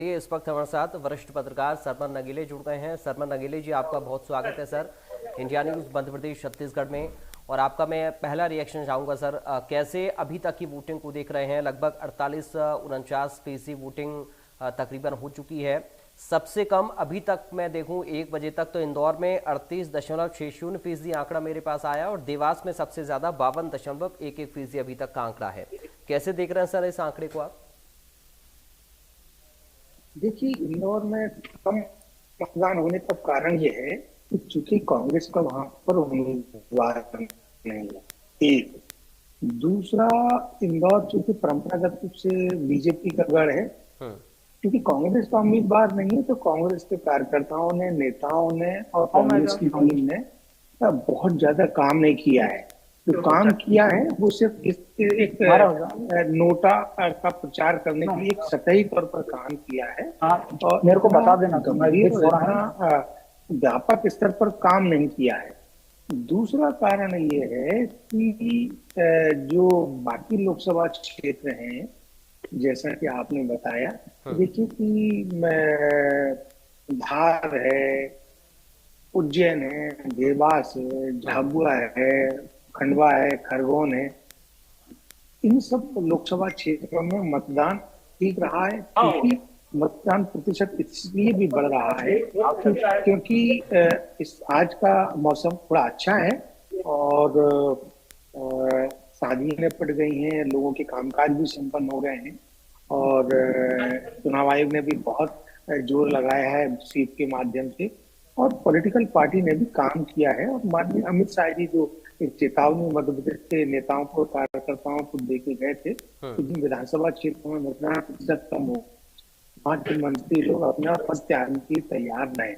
इस वक्त हमारे साथ वरिष्ठ पत्रकार सरमन नगीले जुड़ गए हैं। सरमन नगीले जी, आपका बहुत स्वागत है sir India news Madhya Pradesh Chhattisgarh में। और आपका मैं पहला रिएक्शन चाहूंगा सर, कैसे अभी तक की वोटिंग को देख रहे हैं? लगभग 48-49% वोटिंग तकरीबन हो चुकी है। सबसे कम अभी तक मैं देखूं 1 बजे तक तो इंदौर में 38.60% आंकड़ा मेरे पास आया और देवास में सबसे ज्यादा 52.11% अभी तक का आंकड़ा है। कैसे देख रहे हैं सर इस आंकड़े को आप? देखिए, इंदौर में कम मतदान होने का कारण ये है कि चूंकि कांग्रेस का वहां पर उम्मीदवार नहीं है। एक दूसरा, इंदौर चूंकि परंपरागत रूप से बीजेपी का गढ़ है, हम्म। क्योंकि कांग्रेस का उम्मीदवार नहीं है तो कांग्रेस के कार्यकर्ताओं ने, नेताओं ने और कांग्रेस की टीम ने बहुत ज्यादा काम नहीं किया है। जो काम किया है वो सिर्फ एक नोटा का प्रचार करने के लिए एक सतही तौर पर काम किया है। और मेरे को बता देना गंभीर और इतना व्यापक स्तर पर काम नहीं किया है। दूसरा कारण ये है कि जो बाकी लोकसभा क्षेत्र हैं, जैसा कि आपने बताया, देखिए कि धार है, उज्जैन है, देवास है, झाबुआ है, खंडवा है, खरगोन है, इन सब लोकसभा क्षेत्रों में मतदान ठीक रहा है। क्योंकि मतदान प्रतिशत इसलिए भी बढ़ रहा है क्योंकि इस आज का मौसम थोड़ा अच्छा है और शादियां निपट गई हैं, लोगों के कामकाज भी संपन्न हो गए हैं और चुनाव आयोग ने भी बहुत जोर लगाया है स्वीप के माध्यम से और पॉलिटिकल पार्टी ने भी काम किया है। और माननीय अमित शाह जी जो एक चेतावनी मध्य प्रदेश के नेताओं को, कार्यकर्ताओं को देके गए थे कि जिन विधानसभा क्षेत्रों में मतदान प्रतिशत कम हो, वहां के मंत्री लोग अपना पद त्यागने के लिए तैयार नहीं,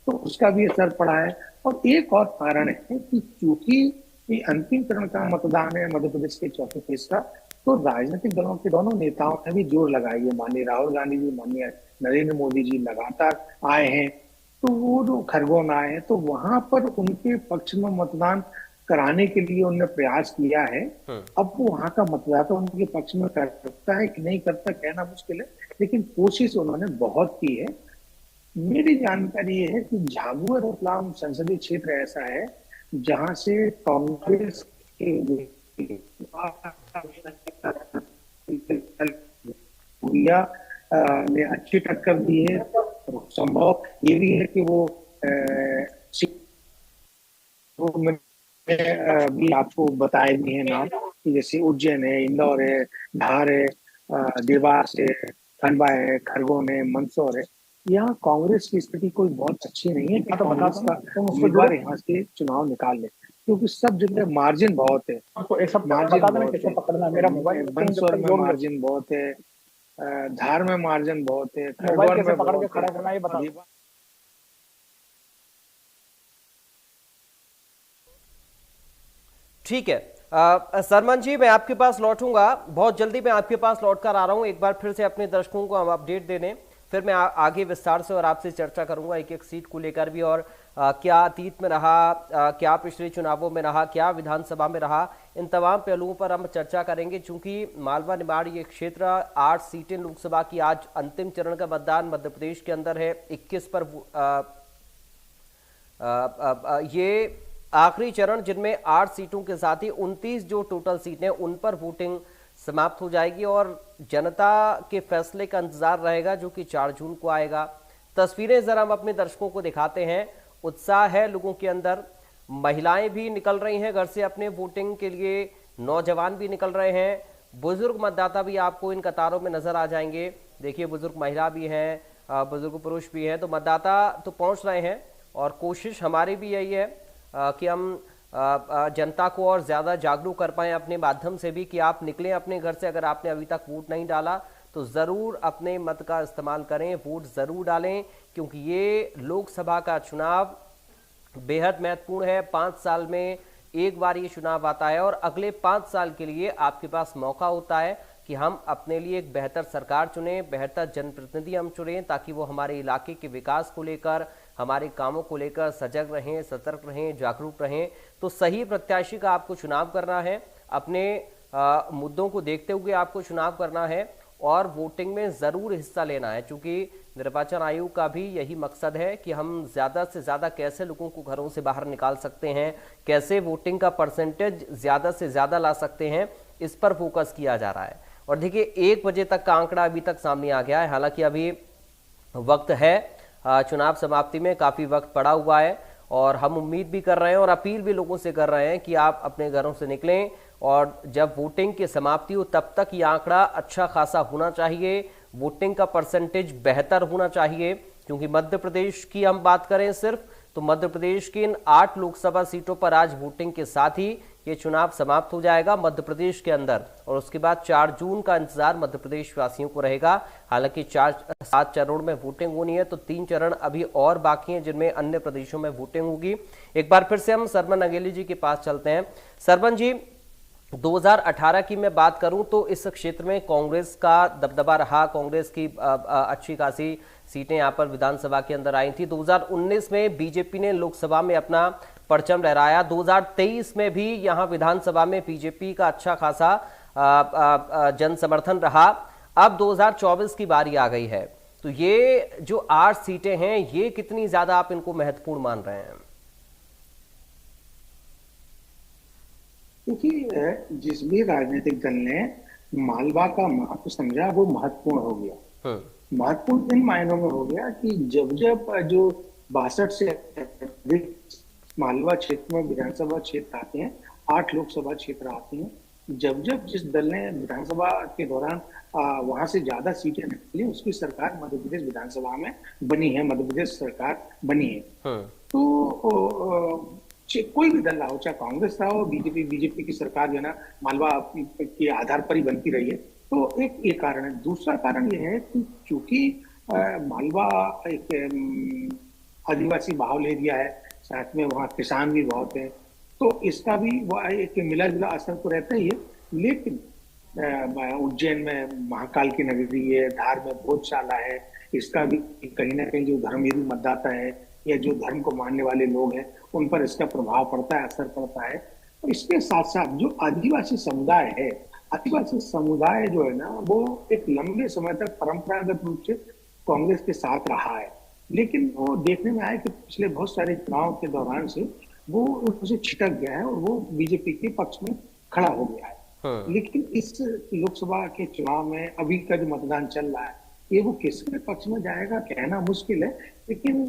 तो उसका भी असर पड़ा है। और एक और कारण है कि चूंकि ये अंतिम चरण का मतदान है मध्य प्रदेश के चौथे फेज का, तो राजनीतिक दलों के दोनों नेताओं ने भी जोर लगाई है। माननीय राहुल गांधी जी, माननीय नरेंद्र मोदी जी लगातार आए हैं, तो वो जो खरगोन आए हैं तो वहां पर उनके पक्ष में मतदान कराने के लिए उन्होंने प्रयास किया है। अब वो वहां का मतदाता उनके पक्ष में करता है कि नहीं करता कहना मुश्किल है, लेकिन कोशिश उन्होंने बहुत की है। मेरी जानकारी ये है कि झाबुआ रतलाम संसदीय क्षेत्र ऐसा है जहां से कांग्रेस के भूरिया ने अच्छी टक्कर दी है। संभव ये भी है कि वो भी आपको बताए भी हैं नाम कि जैसे उज्जैन है, इंदौर है, धार है, देवास है, खंडवा है, खरगोन है, मंदसौर है। यहाँ कांग्रेस की स्थिति कोई बहुत अच्छी नहीं है कि कांग्रेस का उम्मीदवार यहाँ से चुनाव निकाल ले, क्योंकि सब जगह मार्जिन बहुत है। मार्जिन बहुत है, मंदसौर में मार्जिन बहुत है, धार में मार्जिन बहुत है, खरगोन में बहुत है। ठीक है। सरमन जी, मैं आपके पास लौटूंगा बहुत जल्दी। मैं आपके पास लौट कर आ रहा हूं। एक बार फिर से अपने दर्शकों को हम अपडेट दे दें, फिर मैं आगे विस्तार से और आपसे चर्चा करूंगा एक एक सीट को लेकर भी। और क्या अतीत में रहा, क्या पिछले चुनावों में रहा, क्या विधानसभा में रहा, इन तमाम पहलुओं पर हम चर्चा करेंगे। चूंकि मालवा निमाड़ ये क्षेत्र 8 सीटें लोकसभा की, आज अंतिम चरण का मतदान मध्य प्रदेश के अंदर है। 21 पर ये आखिरी चरण, जिनमें 8 सीटों के साथ ही 29 जो टोटल सीटें उन पर वोटिंग समाप्त हो जाएगी और जनता के फैसले का इंतजार रहेगा जो कि 4 जून को आएगा। तस्वीरें जरा हम अपने दर्शकों को दिखाते हैं। उत्साह है लोगों के अंदर, महिलाएं भी निकल रही हैं घर से अपने वोटिंग के लिए, नौजवान भी निकल रहे हैं, बुजुर्ग मतदाता भी आपको इन कतारों में नजर आ जाएंगे। देखिए, बुजुर्ग महिला भी हैं, बुजुर्ग पुरुष भी हैं, तो मतदाता तो पहुंच रहे हैं। और कोशिश हमारी भी यही है कि हम जनता को और ज़्यादा जागरूक कर पाएं अपने माध्यम से भी, कि आप निकलें अपने घर से। अगर आपने अभी तक वोट नहीं डाला तो ज़रूर अपने मत का इस्तेमाल करें, वोट ज़रूर डालें, क्योंकि ये लोकसभा का चुनाव बेहद महत्वपूर्ण है। 5 साल में एक बार ये चुनाव आता है और अगले 5 साल के लिए आपके पास मौका होता है कि हम अपने लिए एक बेहतर सरकार चुनें, बेहतर जनप्रतिनिधि हम चुनें, ताकि वो हमारे इलाके के विकास को लेकर, हमारे कामों को लेकर सजग रहें, सतर्क रहें, जागरूक रहें। तो सही प्रत्याशी का आपको चुनाव करना है, अपने मुद्दों को देखते हुए आपको चुनाव करना है और वोटिंग में ज़रूर हिस्सा लेना है, क्योंकि निर्वाचन आयोग का भी यही मकसद है कि हम ज़्यादा से ज़्यादा कैसे लोगों को घरों से बाहर निकाल सकते हैं, कैसे वोटिंग का परसेंटेज ज़्यादा से ज़्यादा ला सकते हैं, इस पर फोकस किया जा रहा है। और देखिए 1 बजे तक का आंकड़ा अभी तक सामने आ गया है, हालांकि अभी वक्त है, चुनाव समाप्ति में काफ़ी वक्त पड़ा हुआ है, और हम उम्मीद भी कर रहे हैं और अपील भी लोगों से कर रहे हैं कि आप अपने घरों से निकलें, और जब वोटिंग की समाप्ति हो तब तक ये आंकड़ा अच्छा खासा होना चाहिए, वोटिंग का परसेंटेज बेहतर होना चाहिए। क्योंकि मध्य प्रदेश की हम बात करें सिर्फ, तो मध्य प्रदेश की इन 8 लोकसभा सीटों पर आज वोटिंग के साथ ही ये चुनाव समाप्त हो जाएगा मध्य प्रदेश के अंदर, और उसके बाद 4 जून का इंतजार मध्य प्रदेश वासियों को रहेगा। हालांकि 7 चरणों में वोटिंग होनी है, तो 3 चरण अभी और बाकी हैं जिनमें अन्य प्रदेशों में वोटिंग होगी। एक बार फिर से हम सरमन अगेली जी के पास चलते हैं। सरमन जी, 2018 की मैं बात करूं तो इस क्षेत्र में कांग्रेस का दबदबा रहा, कांग्रेस की अच्छी खासी सीटें यहां पर विधानसभा के अंदर आई थी। 2019 में बीजेपी ने लोकसभा में अपना परचम लहराया, 2023 में भी यहां विधानसभा में बीजेपी का अच्छा खासा जन समर्थन रहा। अब 2024 की बारी आ गई है, तो ये जो 8 सीटें हैं, ये कितनी ज्यादा आप इनको महत्वपूर्ण मान रहे हैं? क्योंकि जिस भी राजनीतिक दल ने मालवा का महत्व समझा वो महत्वपूर्ण हो गया। महत्वपूर्ण इन मायनों में हो गया कि जब जब जो 62 से अधिक मालवा क्षेत्र में विधानसभा क्षेत्र आते हैं, 8 लोकसभा क्षेत्र आते हैं, जब जब जिस दल ने विधानसभा के दौरान वहां से ज्यादा सीटें निकली, उसकी सरकार मध्य प्रदेश विधानसभा में बनी है, मध्य प्रदेश सरकार बनी है। तो कोई भी दल रहा हो, चाहे कांग्रेस रहा हो, बीजेपी की सरकार जो है ना मालवा के आधार पर ही बनती रही है। तो एक ये कारण है। दूसरा कारण ये है कि चूंकि मालवा एक आदिवासी बाहुल एरिया है, साथ में वहाँ किसान भी बहुत है, तो इसका भी वह एक मिला जुला असर तो रहता ही है। लेकिन उज्जैन में महाकाल की नगरी है, धार में भोजशाला है, इसका भी कहीं ना कहीं जो धर्मवीरू मतदाता है या जो धर्म को मानने वाले लोग हैं, उन पर इसका प्रभाव पड़ता है, असर पड़ता है। और इसके साथ साथ जो आदिवासी समुदाय है, आदिवासी समुदाय जो है ना, वो एक लंबे समय तक परंपरागत रूप से कांग्रेस के साथ रहा है, लेकिन वो देखने में आया कि पिछले बहुत सारे चुनाव के दौरान से वो उनसे छिटक गया है और वो बीजेपी के पक्ष में खड़ा हो गया है। लेकिन इस लोकसभा के चुनाव में अभी का जो मतदान चल रहा है, ये वो किसके पक्ष में जाएगा कहना मुश्किल है। लेकिन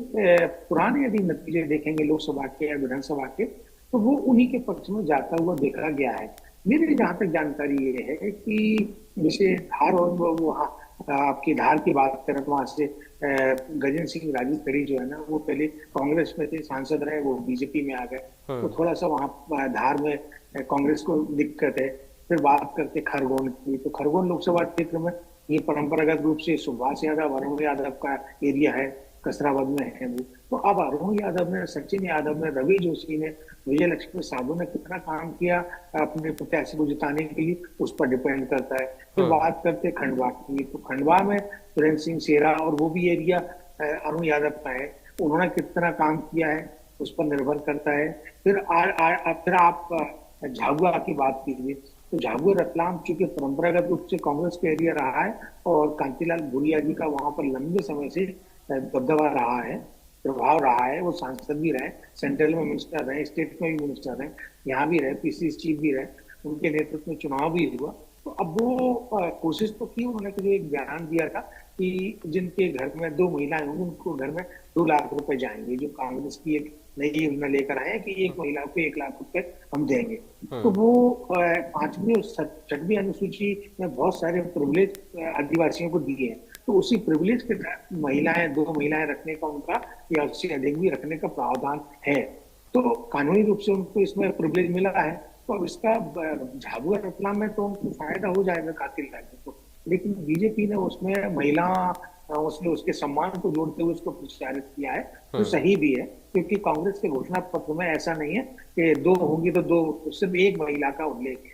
पुराने यदि नतीजे देखेंगे लोकसभा के या विधानसभा के, तो वो उन्हीं के पक्ष में जाता हुआ देखा गया है। मेरी जहां तक जानकारी ये है कि जैसे धार और वहाँ आपकी धार की बात करें तो वहां से गजेंद्र सिंह राजूखड़ी जो है ना, वो पहले कांग्रेस में थे, सांसद रहे, वो बीजेपी में आ गए, तो थोड़ा सा वहाँ धार में कांग्रेस को दिक्कत है। फिर बात करते खरगोन की, तो खरगोन लोकसभा क्षेत्र में ये परंपरागत रूप से सुभाष यादव, अरुण यादव का एरिया है, कसराबाद में है वो। तो अब अरुण यादव ने, सचिन यादव ने, रवि जोशी ने, विजय लक्ष्मी साधु ने कितना काम किया अपने प्रत्याशी को जिताने के लिए, उस पर डिपेंड करता है। फिर बात करते खंडवा की, तो खंडवा में सुरेंद्र सिंह शेरा, और वो भी एरिया अरुण यादव का है, उन्होंने कितना काम किया है उस पर निर्भर करता है। फिर आप झाबुआ की बात कीजिए, तो झाबुआ रतलाम चूंकि परंपरागत रूप से कांग्रेस का एरिया रहा है और कांतिलाल भूरिया जी का वहां पर लंबे समय से दबदबा रहा है, प्रभाव रहा है, वो सांसद भी रहे, सेंट्रल में मिनिस्टर रहे, स्टेट में भी मिनिस्टर रहे, यहाँ भी रहे, पीसीसी चीफ भी रहे, उनके नेतृत्व में चुनाव भी हुआ। तो अब वो कोशिश तो की उन्होंने, जो एक बयान दिया था कि जिनके घर में 2 महिलाएं होंगी उनको घर में 2 लाख रुपए जाएंगे, जो कांग्रेस की एक नई योजना लेकर आए हैं कि एक महिला को 1 लाख रुपए हम देंगे। तो वो 5वीं और 6वीं अनुसूची में बहुत सारे प्रिविलेज आदिवासियों को दिए हैं, तो उसी प्रिविलेज के महिलाएं, 2 महिलाएं रखने का उनका या उससे अधिक भी रखने का प्रावधान है, तो कानूनी रूप से उनको इसमें प्रिविलेज मिला है। तो अब इसका झाबुआ रतलाम में तो उनको फायदा हो जाएगा कातिल राज्य को, लेकिन बीजेपी ने उसमें महिला उसने उसके सम्मान को जोड़ते हुए उसको प्रचारित किया है, तो सही भी है, क्योंकि कांग्रेस के घोषणा पत्र में ऐसा नहीं है कि 2 होंगी तो 2, सिर्फ 1 महिला का उल्लेख है।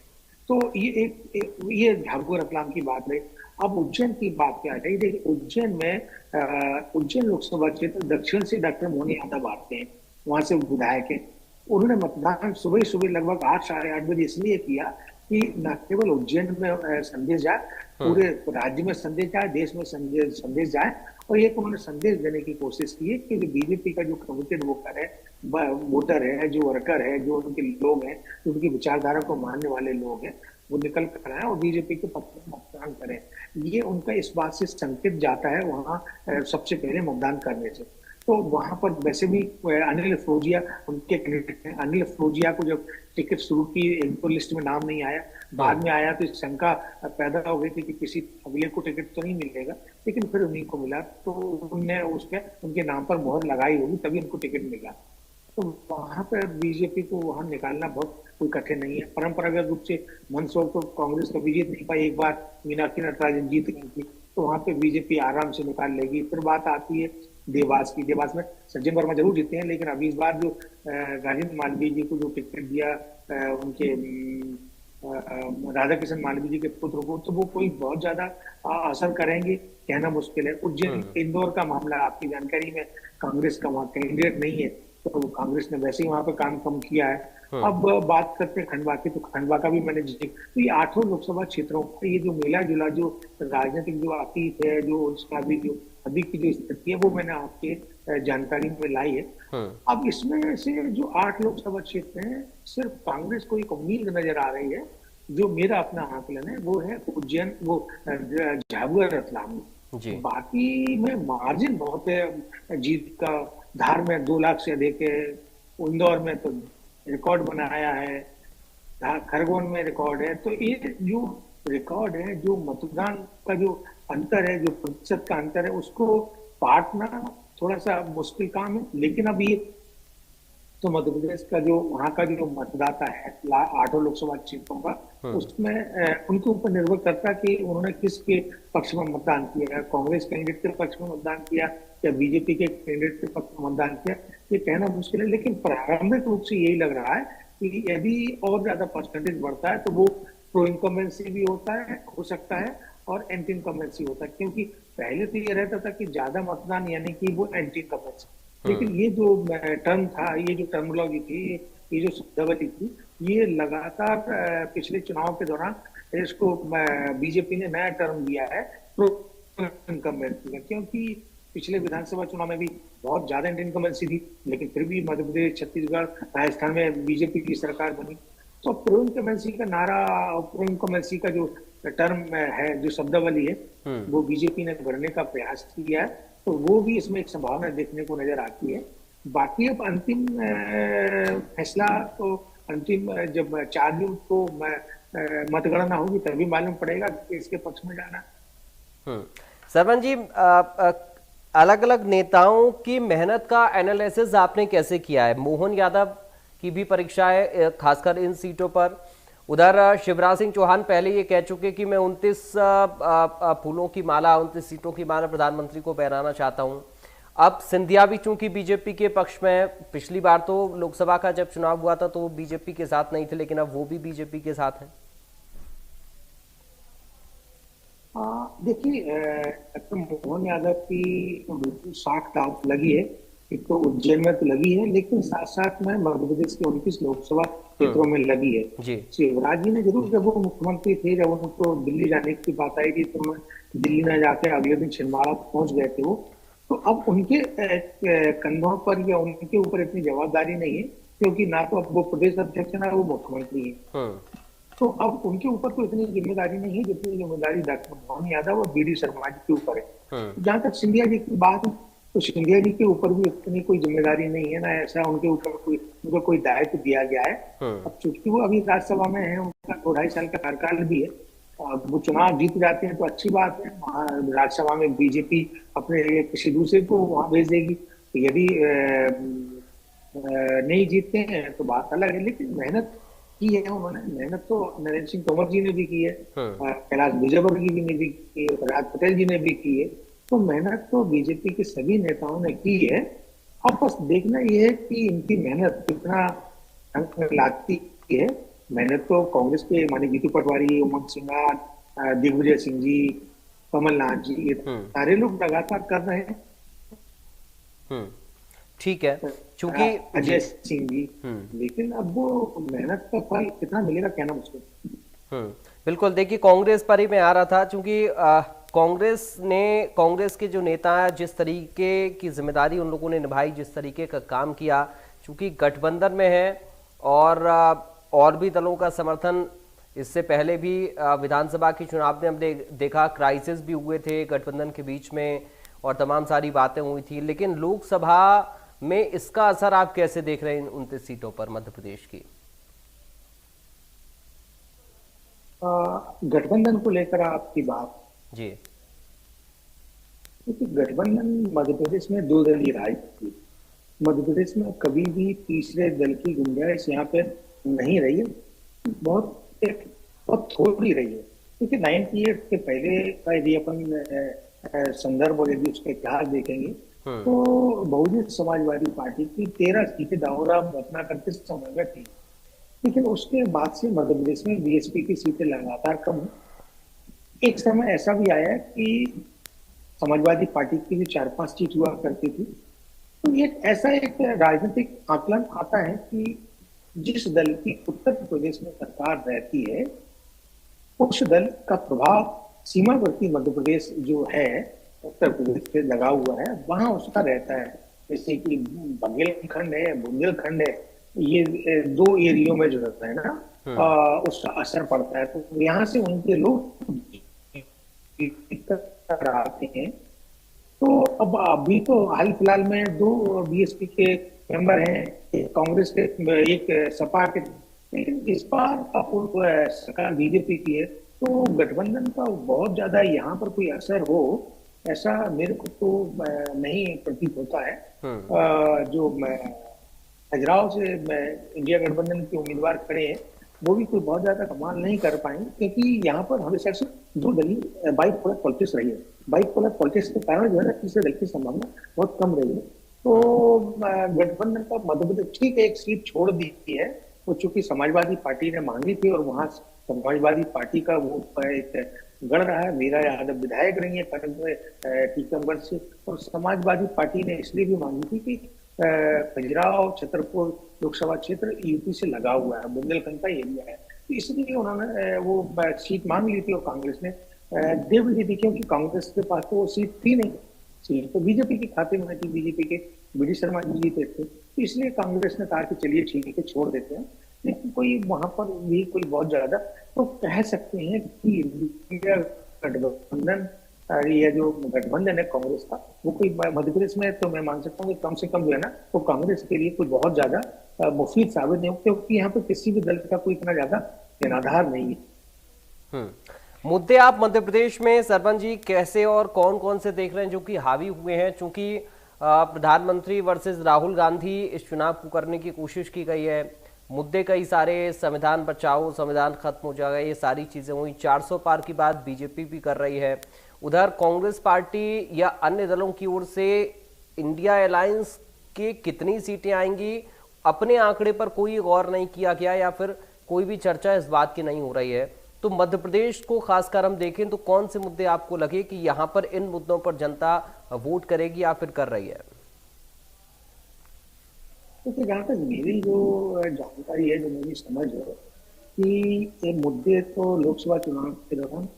तो ये झाबुआ रतलाम की बात रही। अब उज्जैन की बात क्या है, देखिए उज्जैन में उज्जैन लोकसभा क्षेत्र दक्षिण से डॉक्टर मोहन यादव आते हैं, वहां से विधायक है। उन्होंने मतदान सुबह लगभग 8 साढ़े 8 बजे इसलिए किया कि न केवल उज्जैन में संदेश जाए, हम्म। पूरे राज्य में संदेश जाए, देश में संदेश जाए। और एक उन्होंने संदेश देने की कोशिश की है कि जो बीजेपी का जो कमिटेड वोटर है, जो वर्कर है, जो उनके लोग हैं, जो उनकी विचारधारा को मानने वाले लोग हैं, वो निकल कर आए और बीजेपी के पक्ष में मतदान करें। ये उनका इस बात से संकेत जाता है वहां सबसे पहले मतदान करने से। तो वहां पर वैसे भी अनिल फिरोजिया उनके कैंडिडेट हैं। अनिल फिरोजिया को जब टिकट शुरू की, एक तो लिस्ट में नाम नहीं आया, बाद में आया तो शंका पैदा हो गई थी कि किसी अगले को टिकट तो नहीं मिलेगा, लेकिन फिर उन्हीं को मिला, तो उनने उसके उनके नाम पर मोहर लगाई होगी, तभी उनको टिकट मिला। तो वहां पर बीजेपी को वहां निकालना बहुत कोई कठिन नहीं है। परंपरागत रूप से मंदसौर तो कांग्रेस कभी जीत नहीं पाई, एक बार मीनाक्षी नटराजन जीत गई थी, तो वहां पे बीजेपी आराम से निकाल लेगी। फिर बात आती है देवास की। देवास में सज्जन वर्मा जरूर जीते हैं, लेकिन अभी इस बार जो राजेंद्र मालवीय जी को जो टिकट दिया उनके राधा किशन मालवीय जी के पुत्र को, तो वो कोई बहुत ज्यादा असर करेंगे कहना मुश्किल है। उज्जैन हम्म। इंदौर का मामला आपकी जानकारी में, कांग्रेस का वहां कैंडिडेट नहीं है, तो कांग्रेस ने वैसे ही वहां पे काम कम किया है। हम्म। अब बात करते हैं खंडवा की, तो खंडवा का भी मैंने तो ये 8 लोकसभा क्षेत्रों का ये जो मिला जुला जो राजनीतिक जो अतीत है, जो उसका भी जो अभी की जो स्थिति है, वो मैंने आपके जानकारी में लाई है। हम्म। अब इसमें से जो 8 लोकसभा क्षेत्र हैं, सिर्फ कांग्रेस को एक उम्मीद नजर आ रही है, जो मेरा अपना आकलन है, वो है उज्जैन, वो झाबुआ रतलाम। जी। बाकी में मार्जिन बहुत है जीत का। धार में 2 लाख से अधिक है, इंदौर में तो रिकॉर्ड बनाया है, खरगोन में रिकॉर्ड है। तो ये जो रिकॉर्ड है, जो मतदान का जो अंतर है, जो प्रतिशत का अंतर है, उसको पाटना थोड़ा सा मुश्किल काम है। लेकिन अब ये तो मध्य प्रदेश का जो वहां का जो मतदाता है 8 लोकसभा क्षेत्रों का, हम्म। उसमें उनके ऊपर निर्भर करता है कि उन्होंने किसके पक्ष में मतदान किया है, कांग्रेस कैंडिडेट के पक्ष में मतदान किया या बीजेपी के कैंडिडेट के पक्ष में मतदान किया, ये कहना मुश्किल है। लेकिन प्रारंभिक रूप से यही लग रहा है कि यदि और ज्यादा परसेंटेज बढ़ता है तो वो प्रो इनकम्बेंसी भी होता है, हो सकता है, और एंटी इनकम्बेंसी होता है। क्योंकि पहले तो ये रहता था कि ज्यादा मतदान यानी कि वो एंटी इनकम्बेंसी, लेकिन ये जो टर्म था, ये जो टर्मोलॉजी थी, ये जो शब्दावली थी, ये लगातार पिछले चुनाव के दौरान इसको बीजेपी ने नया टर्म दिया है, प्रो इनकम्बेंसी का। क्योंकि पिछले विधानसभा चुनाव में भी बहुत ज्यादा इनकम्बेंसी थी, लेकिन फिर भी मध्य प्रदेश, छत्तीसगढ़, राजस्थान में बीजेपी की सरकार बनी। तो प्रो इनकम्बेंसी का नारा, प्रो इनकम्बेंसी का जो टर्म है, जो शब्दावली है, वो बीजेपी ने भरने का प्रयास किया है। तो वो भी इसमें एक संभावना देखने को नजर आती है। बाकी अब अंतिम फैसला तो अंतिम जब 4 जून को मतगणना होगी तभी मालूम पड़ेगा कि इसके पक्ष में जाना। सरवन जी, अलग अलग नेताओं की मेहनत का एनालिसिस आपने कैसे किया है? मोहन यादव की भी परीक्षा है, खासकर इन सीटों पर। उधर शिवराज सिंह चौहान पहले ये कह चुके कि मैं 29 फूलों की माला, 29 सीटों की माला प्रधानमंत्री को पहनाना चाहता हूं। अब सिंधिया भी चूंकि बीजेपी के पक्ष में, पिछली बार तो लोकसभा का जब चुनाव हुआ था तो वो बीजेपी के साथ नहीं थे, लेकिन अब वो भी बीजेपी के साथ हैं। देखिए, मोहन यादव की बिल्कुल साख दांव लगी है। एक तो उज्जैन में तो लगी है, लेकिन साथ साथ में मध्य प्रदेश के 29 लोकसभा क्षेत्रों में लगी है। जी। शिवराज जी ने जरूर, जब वो मुख्यमंत्री थे, जब उनको दिल्ली जाने की बात आई थी, तो दिल्ली न जाकर अगले दिन छिंदवाड़ा पहुंच गए थे वो। तो अब उनके कंधों पर या उनके ऊपर इतनी जवाबदारी नहीं है, क्योंकि ना तो अब वो प्रदेश अध्यक्ष है, ना वो मुख्यमंत्री है। तो अब उनके ऊपर तो इतनी जिम्मेदारी नहीं है जितनी जिम्मेदारी डॉक्टर मोहन यादव और बीडी शर्मा जी के ऊपर है। जहां तक सिंधिया जी की बात है, तो सिंधिया जी के ऊपर भी इतनी कोई जिम्मेदारी नहीं है, ना ऐसा उनके ऊपर उनको कोई दायित्व दिया गया है। अब चूंकि वो अभी राज्यसभा में है, उनका 2-2.5 साल का कार्यकाल भी है, वो चुनाव जीत जाते हैं तो अच्छी बात है। राज्यसभा में बीजेपी अपने किसी दूसरे को वहां भेज देगी। यदि नहीं जीतते हैं तो बात अलग है। लेकिन मेहनत की है उन्होंने, मेहनत तो नरेंद्र सिंह तोमर जी ने भी की है, कैलाश विजयवर्गीय जी ने भी की है, प्रहलाद पटेल जी ने भी की है। तो मेहनत तो बीजेपी के सभी नेताओं ने की है। अब बस देखना यह है कि इनकी मेहनत कितना लाती है। मेहनत तो कांग्रेस के माननीय जीतू पटवारी, उमंग सिंघार, दिग्विजय सिंह जी, कमलनाथ जी, ये सारे लोग लगातार कर रहे हैं। ठीक है, चूंकि अजय सिंह जी, लेकिन अब वो मेहनत का फल कितना मिलेगा कहना मुश्किल। हम्म। बिल्कुल, देखिए कांग्रेस पर ही मैं आ रहा था, क्योंकि कांग्रेस के जो नेता हैं, जिस तरीके की जिम्मेदारी उन लोगों ने निभाई, जिस तरीके का काम किया, चूंकि गठबंधन में है और भी दलों का समर्थन इससे पहले भी विधानसभा के चुनाव में हमने देखा, क्राइसिस भी हुए थे गठबंधन के बीच में और तमाम सारी बातें हुई थी, लेकिन लोकसभा में इसका असर आप कैसे देख रहे हैं 29 सीटों पर मध्य प्रदेश की? गठबंधन को लेकर आपकी बात, जी। क्योंकि गठबंधन मध्य प्रदेश में दो दलीय राजनीति, मध्य प्रदेश में कभी भी तीसरे दल की गुंजाइश यहाँ पे नहीं रही है। बहुत थोड़ी रही है, क्योंकि 98 के पहले का यदि अपन संदर्भ और यदि उसका इतिहास देखेंगे तो बहुजन समाजवादी पार्टी की 13 सीटें दारोदार रचना करते समय में थी, लेकिन उसके बाद से मध्य प्रदेश में बीएसपी की सीटें लगातार कम हुई। एक समय ऐसा भी आया कि समाजवादी पार्टी की भी 4-5 सीट हुआ करती थी। तो एक राजनीतिक आकलन आता है कि जिस दल की उत्तर प्रदेश में सरकार रहती है, उस दल का प्रभाव सीमावर्ती मध्य प्रदेश जो है, उत्तर प्रदेश से लगा हुआ है, वहां उसका रहता है। जैसे कि बघेलखंड है, बुंदेलखंड है, ये दो एरियो में जो रहता है ना, उसका असर पड़ता है। तो यहाँ से उनके लोग आते हैं। तो अब अभी तो हाल फिलहाल में दो बीएसपी के मेंबर हैं, एक कांग्रेस के, एक सपा के, लेकिन इस बार सरकार बीजेपी की है, तो गठबंधन का बहुत ज्यादा यहाँ पर कोई असर हो ऐसा मेरे को तो नहीं प्रतीत होता है। जो खजुराहो से इंडिया गठबंधन के उम्मीदवार खड़े हैं, वो भी कोई बहुत ज्यादा कमाल नहीं कर पाएंगे, क्योंकि यहाँ पर हमेशा से दो दलीय बाइपोलर पॉलिटिक्स रही है। बाइपोलर पॉलिटिक्स के कारण जो है ना, तीसरे दल की संभावना बहुत कम रही है। तो गठबंधन का मध्य प्रदेश ठीक है, एक सीट छोड़ दी है, वो चूंकि समाजवादी पार्टी ने मांगी थी और वहां समाजवादी पार्टी का वो एक गढ़ रहा है। मीरा यादव विधायक रही है टीकमगढ़ से, और समाजवादी पार्टी ने इसलिए भी मांगी थी कि खजुराहो छतरपुर लोकसभा क्षेत्र यूपी से लगा हुआ है, बुंदेलखंड का एरिया है, तो इसलिए उन्होंने वो सीट मांग ली थी और कांग्रेस ने दे भी दी थी, क्योंकि कांग्रेस के पास तो वो सीट थी नहीं, सीट तो बीजेपी के खाते में थी, बीजेपी के बीडी शर्मा जी जीते थे, तो इसलिए कांग्रेस ने कहा कि चलिए ठीक है, छोड़ देते हैं। लेकिन कोई वहां पर भी कोई बहुत ज्यादा तो कह सकते हैं कि गठबंधन, ये जो गठबंधन है कांग्रेस का, वो कोई मध्य प्रदेश में तो मैं मान सकता हूँ कि कम से कम जो है ना, वो कांग्रेस के लिए कोई बहुत ज्यादा मुफीद साबित नहीं हो, क्योंकि यहाँ पे किसी भी दल का कोई इतना ज्यादा जनाधार नहीं है। मुद्दे आप मध्य प्रदेश में सरपंच जी कैसे और कौन कौन से देख रहे हैं जो कि हावी हुए हैं? चूंकि प्रधानमंत्री वर्सेस राहुल गांधी इस चुनाव को करने की कोशिश की गई है, मुद्दे कई सारे, संविधान बचाओ, संविधान खत्म हो जाएगा, ये सारी चीजें हुई। 400 पार की बात बीजेपी भी कर रही है। उधर कांग्रेस पार्टी या अन्य दलों की ओर से इंडिया अलायंस के कितनी सीटें आएंगी, अपने आंकड़े पर कोई गौर नहीं किया गया या फिर कोई भी चर्चा इस बात की नहीं हो रही है। तो मध्य प्रदेश को खासकर हम देखें तो कौन से मुद्दे आपको लगे कि यहां पर इन मुद्दों पर जनता वोट करेगी या फिर कर रही है? तो जहाँ तक मेरी जो जानकारी है, जो मेरी समझ है, कि ये मुद्दे तो लोकसभा चुनाव के दौरान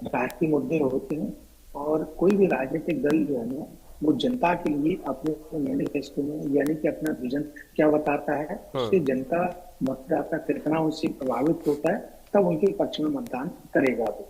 राष्ट्रीय मुद्दे होते हैं, और कोई भी राजनीतिक दल जो है ना, वो जनता के लिए अपने मैनिफेस्टो में, यानी कि अपना विजन क्या बताता है, उससे जनता मतदाता कितना उससे प्रभावित होता है, तब उनके पक्ष में मतदान करेगा वो।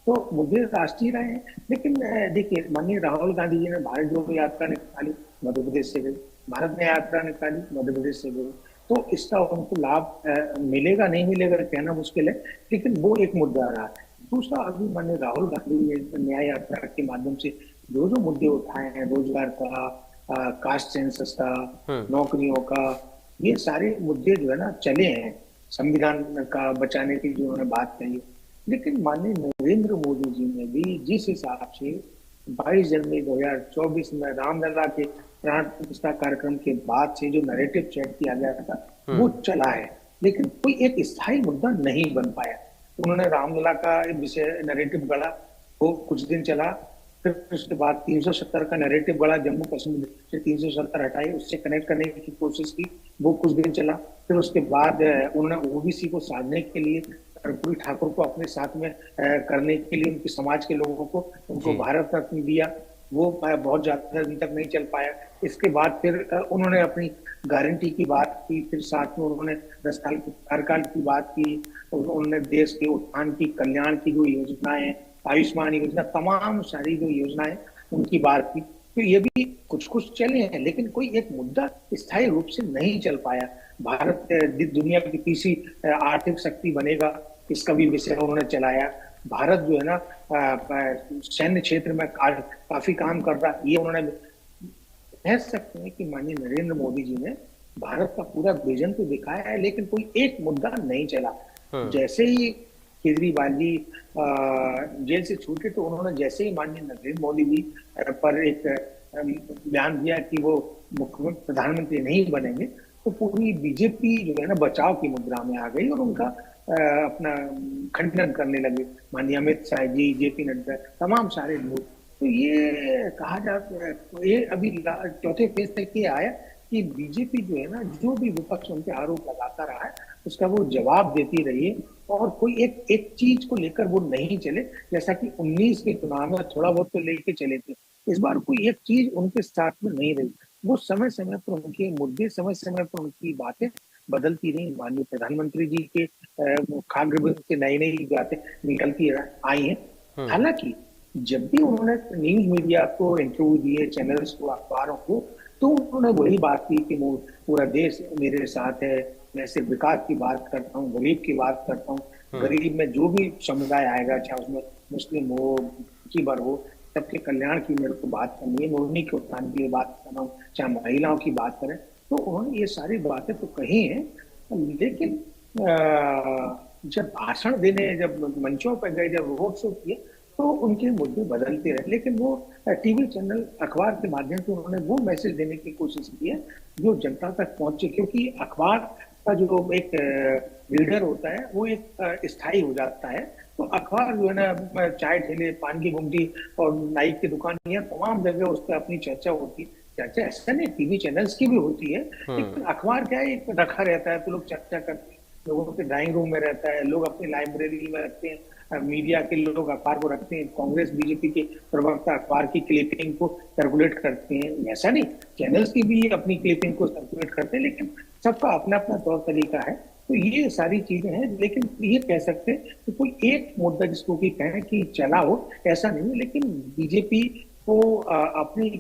तो मुद्दे राष्ट्रीय रहे हैं, लेकिन देखिए, माननीय राहुल गांधी जी ने भारत जोड़ो यात्रा निकाली, मध्य प्रदेश से गई, भारत में यात्रा निकाली, मध्य प्रदेश से गई, तो इसका उनको लाभ मिलेगा नहीं मिलेगा कहना मुश्किल है, लेकिन वो एक मुद्दा रहा है। दूसरा, अभी माननीय राहुल गांधी ने न्याय यात्रा के माध्यम से जो जो मुद्दे उठाए हैं, रोजगार का, कास्ट सेंसस का, नौकरियों का, ये सारे मुद्दे जो है ना चले हैं, संविधान का बचाने की जो उन्होंने बात कही। लेकिन माननीय नरेंद्र मोदी जी ने भी जिस हिसाब से 22 जनवरी 2024 में रामलला के प्राण प्रतिष्ठा कार्यक्रम के बाद से जो नैरेटिव सेट किया गया था, वो चला है, लेकिन कोई एक स्थायी मुद्दा नहीं बन पाया। उन्होंने रामलला का विषय नैरेटिव गढ़ा, वो कुछ दिन चला, फिर उसके बाद 370 का नैरेटिव गढ़ा, जम्मू कश्मीर से 370 हटाए, उससे कनेक्ट करने की कोशिश की, वो कुछ दिन चला। फिर उसके बाद उन्होंने ओबीसी को साधने के लिए कर्पूरी ठाकुर को अपने साथ में करने के लिए उनके समाज के लोगों को उनको भारत रत्न दिया, वो बहुत ज्यादा दिन तक नहीं चल पाया। इसके बाद फिर उन्होंने अपनी गारंटी की बात की, फिर साथ में उन्होंने 10 साल के कार्यकाल की बात की, उन्होंने देश के उत्थान की, कल्याण की जो योजनाएं, आयुष्मान योजना, तमाम सारी जो योजनाएं उनकी बात की। तो ये भी कुछ कुछ चले हैं, लेकिन कोई एक मुद्दा स्थायी रूप से नहीं चल पाया। भारत दुनिया की तीसरी आर्थिक शक्ति बनेगा, इसका भी विषय उन्होंने चलाया। भारत जो है ना सैन्य क्षेत्र में काफी काम कर रहा, ये उन्होंने कह सकते हैं कि माननीय नरेंद्र मोदी जी ने भारत का पूरा विजन तो दिखाया है, लेकिन कोई एक मुद्दा नहीं चला। जैसे ही केजरीवाल जी जेल से छूटे, तो उन्होंने जैसे ही माननीय नरेंद्र मोदी जी पर एक बयान दिया कि वो मुख्यमंत्री प्रधानमंत्री नहीं बनेंगे, तो पूरी बीजेपी जो है ना बचाव की मुद्रा में आ गई और उनका अपना खंडन करने लगे। माननीय अमित शाह जी, जेपी नड्डा, तमाम सारे लोग। तो ये कहा जाता है, ये अभी चौथे फेज तक ये आया कि बीजेपी जो है ना, जो भी विपक्ष उनके आरोप लगाता रहा है उसका वो जवाब देती रही है, और कोई एक चीज को लेकर वो नहीं चले। जैसा कि 19 के चुनाव में थोड़ा बहुत तो लेके चले थे, इस बार कोई एक चीज उनके साथ में नहीं रही। वो समय समय पर उनके मुद्दे, समय समय पर उनकी बातें बदलती रही। माननीय प्रधानमंत्री जी के खाग्रवृंद से नई नई बातें निकलती आई हैं। हालांकि जब भी उन्होंने न्यूज मीडिया को इंटरव्यू दिए, चैनल्स को, अखबारों को, तो उन्होंने वही बात की कि पूरा देश मेरे साथ है, मैं सिर्फ विकास की बात करता हूँ, गरीब की बात करता हूँ। गरीब में जो भी समुदाय आएगा, चाहे उसमें मुस्लिम हो, कीबर हो, सबके कल्याण की मेरे को बात करनी है, उन्हीं के उत्थान की बात कर रहा हूँ, चाहे महिलाओं की बात करें। तो उन्होंने ये सारी बातें तो कही हैं, लेकिन जब भाषण देने, जब मंचों पर गए, जब रोड शो किए, तो उनके मुद्दे बदलते रहे। लेकिन वो टीवी चैनल, अखबार के माध्यम से उन्होंने वो मैसेज देने की कोशिश की है जो जनता तक पहुंचे, क्योंकि अखबार का जो एक रीडर होता है वो एक स्थायी हो जाता है। तो अखबार जो है ना, चाय ठेले, पान की गुमटी और नाई की दुकान, या तमाम जगह उस पर अपनी चर्चा होती है। चर्चा ऐसा नहीं, टीवी चैनल्स की भी होती है, लेकिन अखबार क्या है, एक रखा रहता है, तो लोग चर्चा करते हैं, लोगों के ड्राइंग रूम में रहता है, लोग अपनी लाइब्रेरी में रखते हैं, मीडिया के लोग अखबार को रखते हैं, कांग्रेस बीजेपी के प्रवक्ता अखबार की क्लिपिंग को सर्कुलेट करते हैं। ऐसा नहीं, चैनल्स की भी अपनी क्लिपिंग को सर्कुलेट करते हैं, लेकिन सबका अपना अपना तौर तरीका है। तो ये सारी चीजें हैं, लेकिन ये कह सकते हैं कि कोई एक मुद्दा जिसको कि कहें कि चला हो, ऐसा नहीं है। लेकिन बीजेपी को अपनी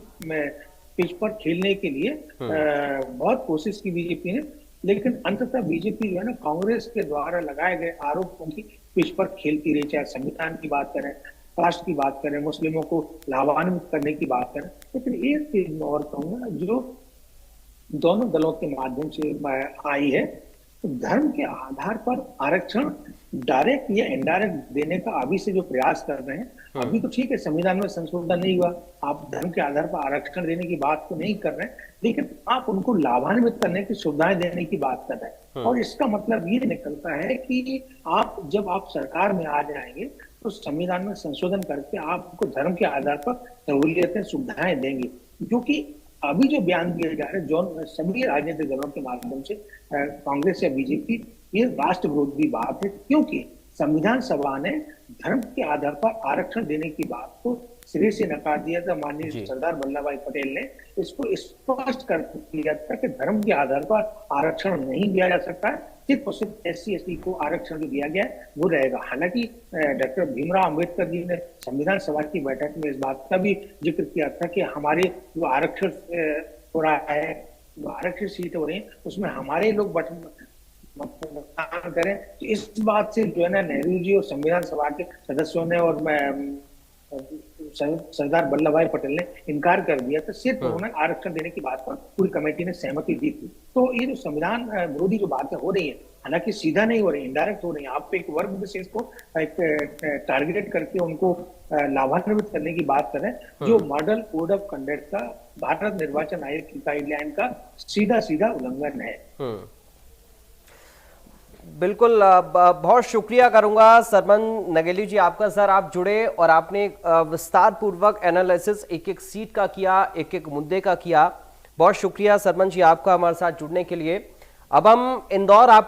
पिच पर खेलने के लिए बहुत कोशिश की बीजेपी ने, लेकिन अंततः बीजेपी जो है ना, कांग्रेस के द्वारा लगाए गए आरोपों की पिच पर खेलती रही। चाहे संविधान की बात करें, कास्ट की बात करें, मुस्लिमों को लाभान्वित करने की बात करें। लेकिन एक चीज मैं और कहूंगा, जो दोनों दलों के माध्यम से आई है, तो धर्म के आधार पर आरक्षण डायरेक्ट या इनडायरेक्ट देने का अभी से जो प्रयास कर रहे हैं, अभी तो ठीक है, संविधान में संशोधन नहीं हुआ, आप धर्म के आधार पर आरक्षण देने की बात तो नहीं कर रहे हैं, लेकिन आप उनको लाभान्वित करने की सुविधाएं देने की बात कर रहे हैं। और इसका मतलब ये निकलता है कि जब आप सरकार में आ जाएंगे, तो संविधान में संशोधन करके आपको धर्म के आधार पर सहूलियतें, सुविधाएं देंगे। जो कि अभी जो बयान दिए जा रहे हैं जो सभी राजनीतिक दलों के माध्यम से, कांग्रेस या बीजेपी, ये राष्ट्र विरोधी बात है, क्योंकि संविधान सभा ने धर्म के आधार पर आरक्षण देने की बात को सिरे से नकार दिया था। माननीय सरदार वल्लभ भाई पटेल ने इसको स्पष्ट कर दिया था कि धर्म के आधार पर आरक्षण नहीं दिया जा सकता है, सिर्फ और सिर्फ SC/ST को आरक्षण जो दिया गया है वो रहेगा। हालांकि डॉक्टर भीमराव अंबेडकर जी ने संविधान सभा की बैठक में इस बात का भी जिक्र किया था कि हमारे जो आरक्षण हो रहा है, जो आरक्षित सीट हो रही है, उसमें हमारे लोग मतदान करें। तो इस बात से जो है ना, नेहरू जी और संविधान सभा के सदस्यों ने और सरदार वल्लभ भाई पटेल ने इनकार कर दिया था। सिर्फ उन्होंने आरक्षण देने की बात पर पूरी कमेटी ने सहमति दी थी। तो ये जो संविधान विरोधी जो बातें हो रही है, हालांकि सीधा नहीं हो रही, इनडायरेक्ट हो रही है, आप एक वर्ग विशेष को एक टारगेट करके उनको लाभान्वित करने की बात करें, जो मॉडल कोड ऑफ कंडक्ट का, भारत निर्वाचन आयोग की गाइडलाइन का सीधा सीधा उल्लंघन है। बिल्कुल, बहुत शुक्रिया करूंगा सरमन नगेली जी आपका। सर, आप जुड़े और आपने विस्तार पूर्वक एनालिसिस एक एक सीट का किया, एक एक मुद्दे का किया। बहुत शुक्रिया सरमन जी आपका हमारे साथ जुड़ने के लिए। अब हम इंदौर आप